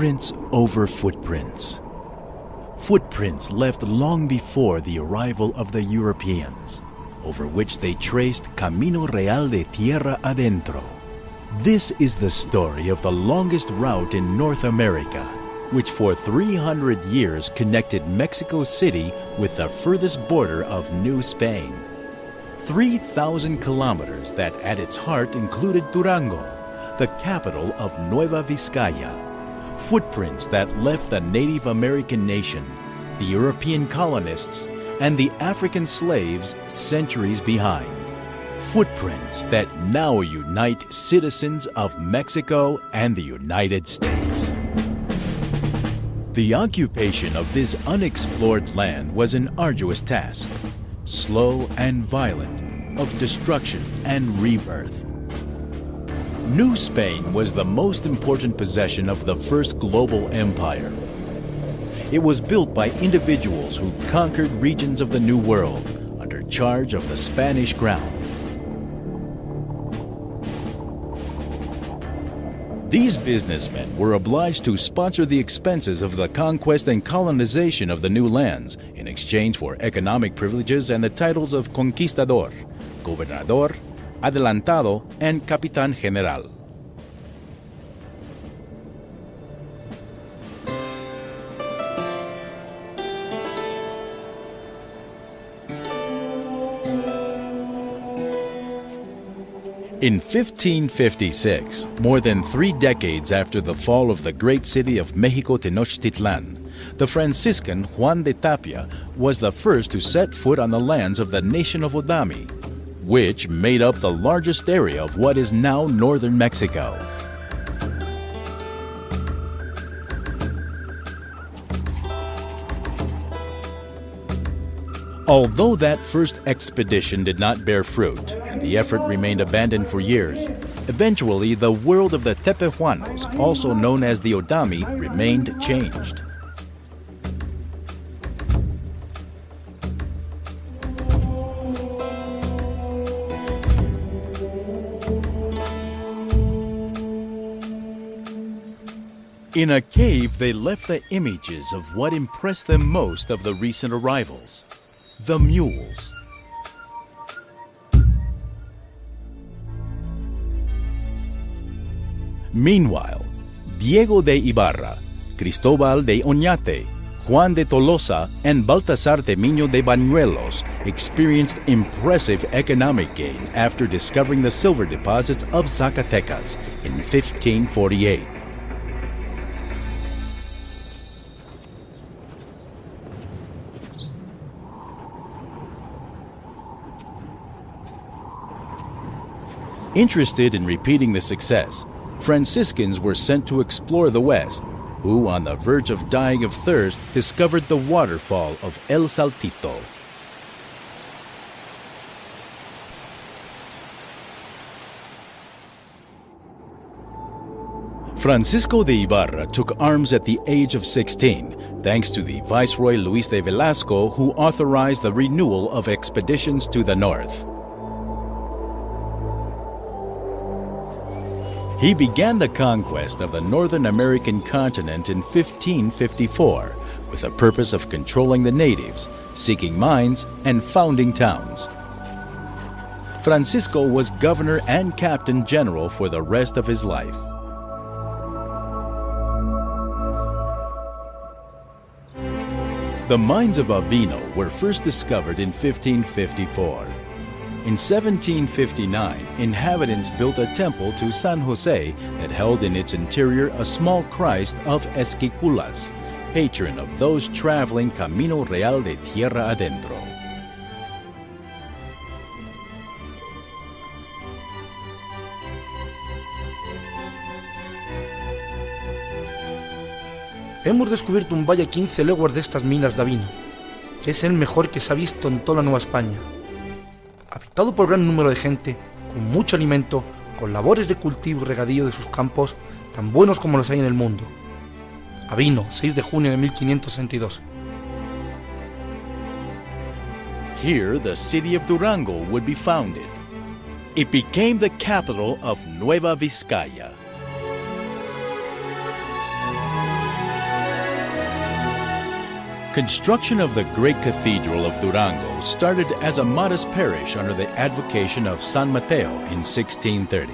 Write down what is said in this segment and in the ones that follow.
Footprints over footprints. Footprints left long before the arrival of the Europeans, over which they traced Camino Real de Tierra Adentro. This is the story of the longest route in North America, which for 300 years connected Mexico City with the furthest border of New Spain. 3,000 kilometers that at its heart included Durango, the capital of Nueva Vizcaya. Footprints that left the Native American nation, the European colonists, and the African slaves centuries behind. Footprints that now unite citizens of Mexico and the United States. The occupation of this unexplored land was an arduous task, slow and violent, of destruction and rebirth. New Spain was the most important possession of the first global empire. It was built by individuals who conquered regions of the New World under charge of the Spanish crown. These businessmen were obliged to sponsor the expenses of the conquest and colonization of the new lands in exchange for economic privileges and the titles of conquistador, gobernador, adelantado, and capitán general. In 1556, more than 3 decades after the fall of the great city of Mexico Tenochtitlan, the Franciscan Juan de Tapia was the first to set foot on the lands of the nation of Odami, which made up the largest area of what is now northern Mexico. Although that first expedition did not bear fruit, and the effort remained abandoned for years, eventually the world of the Tepehuanos, also known as the Odami, remained changed. In a cave, they left the images of what impressed them most of the recent arrivals. The mules. Meanwhile, Diego de Ibarra, Cristóbal de Oñate, Juan de Tolosa, and Baltasar Temiño de Bañuelos experienced impressive economic gain after discovering the silver deposits of Zacatecas in 1548. Interested in repeating the success, Franciscans were sent to explore the West, who, on the verge of dying of thirst, discovered the waterfall of El Saltito. Francisco de Ibarra took arms at the age of 16, thanks to the Viceroy Luis de Velasco, who authorized the renewal of expeditions to the north. He began the conquest of the Northern American continent in 1554 with the purpose of controlling the natives, seeking mines, and founding towns. Francisco was governor and captain general for the rest of his life. The mines of Avino were first discovered in 1554. In 1759, inhabitants built a temple to San Jose that held in its interior a small Christ of Esquipulas, patron of those traveling Camino Real de Tierra Adentro. Hemos descubierto un valle a 15 leguas de estas minas de Avino, que es el mejor que se ha visto en toda la Nueva España. Habitado por gran número de gente, con mucho alimento, con labores de cultivo y regadío de sus campos, tan buenos como los hay en el mundo. Avino, 6 de junio de 1562. Here the city of Durango would be founded. It became the capital of Nueva Vizcaya. Construction of the great cathedral of Durango started as a modest parish under the advocation of San Mateo in 1630.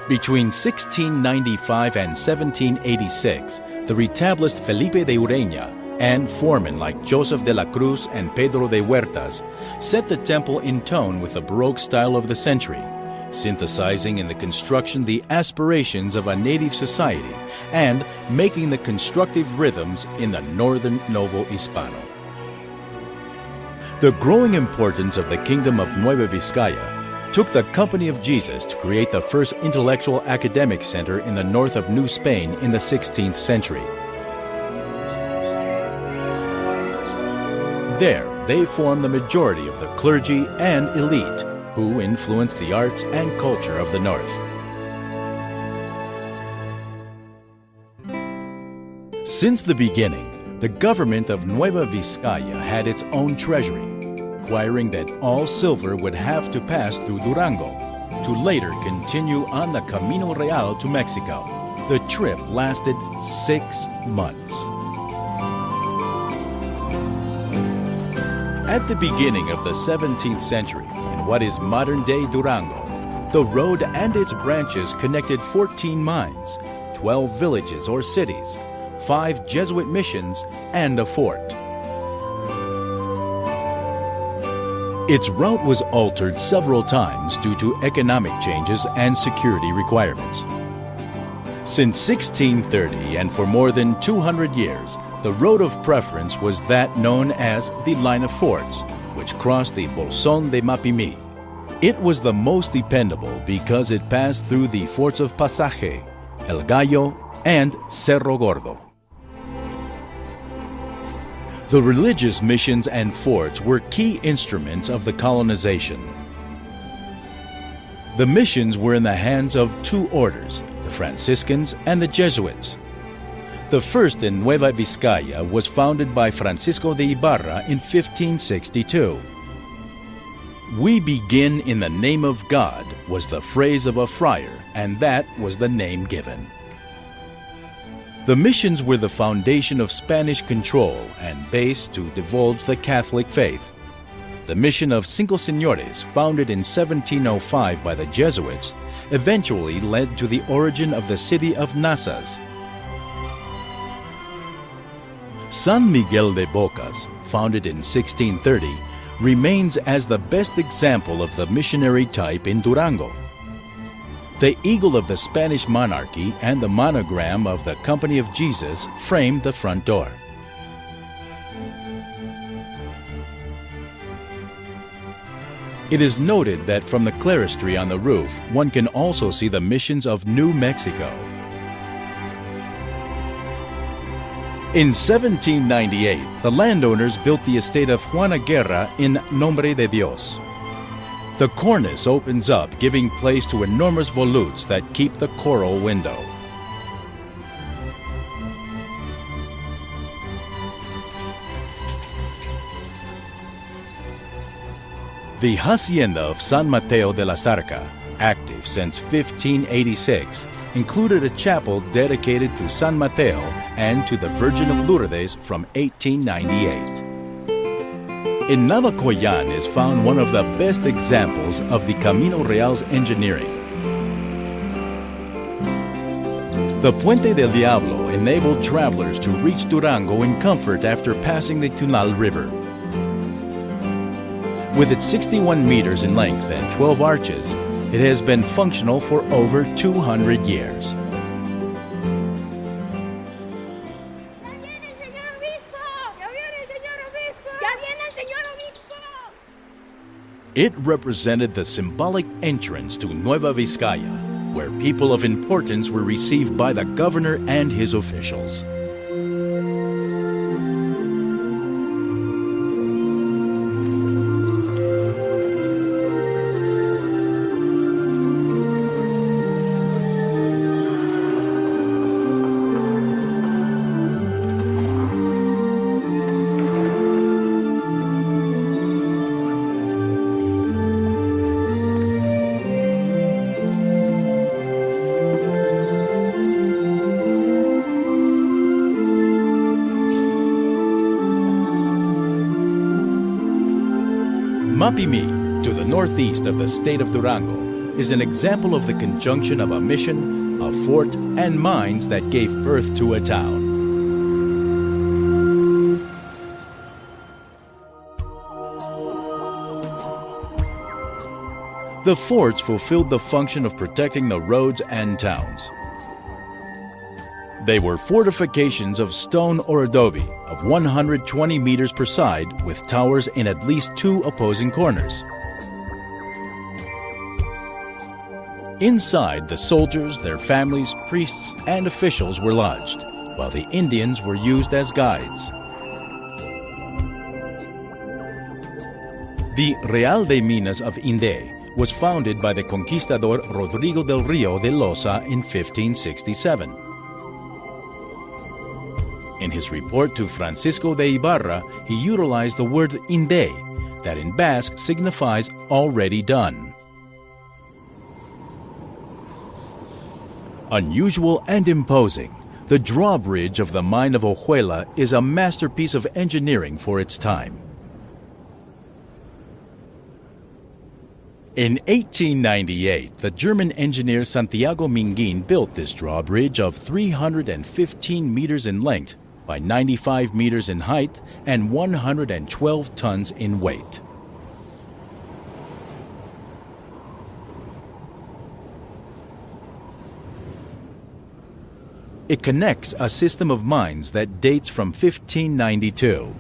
Between 1695 and 1786, the retabulist Felipe de Ureña and foremen like Joseph de la Cruz and Pedro de Huertas set the temple in tone with the Baroque style of the century, synthesizing in the construction the aspirations of a native society and making the constructive rhythms in the northern Novo Hispano. The growing importance of the Kingdom of Nueva Vizcaya took the Company of Jesus to create the first intellectual academic center in the north of New Spain in the 16th century. There, they formed the majority of the clergy and elite, who influenced the arts and culture of the north. Since the beginning, the government of Nueva Vizcaya had its own treasury, requiring that all silver would have to pass through Durango, to later continue on the Camino Real to Mexico. The trip lasted 6 months. At the beginning of the 17th century, in what is modern-day Durango, the road and its branches connected 14 mines, 12 villages or cities, 5 Jesuit missions, and a fort. Its route was altered several times due to economic changes and security requirements. Since 1630 and for more than 200 years, the road of preference was that known as the Line of Forts, which crossed the Bolsón de Mapimí. It was the most dependable because it passed through the forts of Pasaje, El Gallo, and Cerro Gordo. The religious missions and forts were key instruments of the colonization. The missions were in the hands of 2 orders, the Franciscans and the Jesuits. The first in Nueva Vizcaya was founded by Francisco de Ibarra in 1562. "We begin in the name of God" was the phrase of a friar, and that was the name given. The missions were the foundation of Spanish control and base to divulge the Catholic faith. The mission of Cinco Señores, founded in 1705 by the Jesuits, eventually led to the origin of the city of Nazas. San Miguel de Bocas, founded in 1630, remains as the best example of the missionary type in Durango. The eagle of the Spanish monarchy and the monogram of the Company of Jesus framed the front door. It is noted that from the clerestory on the roof, one can also see the missions of New Mexico. In 1798, the landowners built the estate of Juana Guerra in Nombre de Dios. The cornice opens up, giving place to enormous volutes that keep the coral window. The Hacienda of San Mateo de la Zarca, active since 1586, included a chapel dedicated to San Mateo and to the Virgin of Lourdes from 1898. In Navacoyan is found one of the best examples of the Camino Real's engineering. The Puente del Diablo enabled travelers to reach Durango in comfort after passing the Tunal River. With its 61 meters in length and 12 arches, it has been functional for over 200 years. It represented the symbolic entrance to Nueva Vizcaya, where people of importance were received by the governor and his officials. Mapimi, to the northeast of the state of Durango, is an example of the conjunction of a mission, a fort, and mines that gave birth to a town. The forts fulfilled the function of protecting the roads and towns. They were fortifications of stone or adobe of 120 meters per side with towers in at least 2 opposing corners. Inside, the soldiers, their families, priests, and officials were lodged, while the Indians were used as guides. The Real de Minas of Inde was founded by the conquistador Rodrigo del Rio de Loza in 1567. In his report to Francisco de Ibarra, he utilized the word Inde, that in Basque signifies already done. Unusual and imposing, the drawbridge of the mine of Ojuela is a masterpiece of engineering for its time. In 1898, the German engineer Santiago Minguin built this drawbridge of 315 meters in length by 95 meters in height and 112 tons in weight. It connects a system of mines that dates from 1592.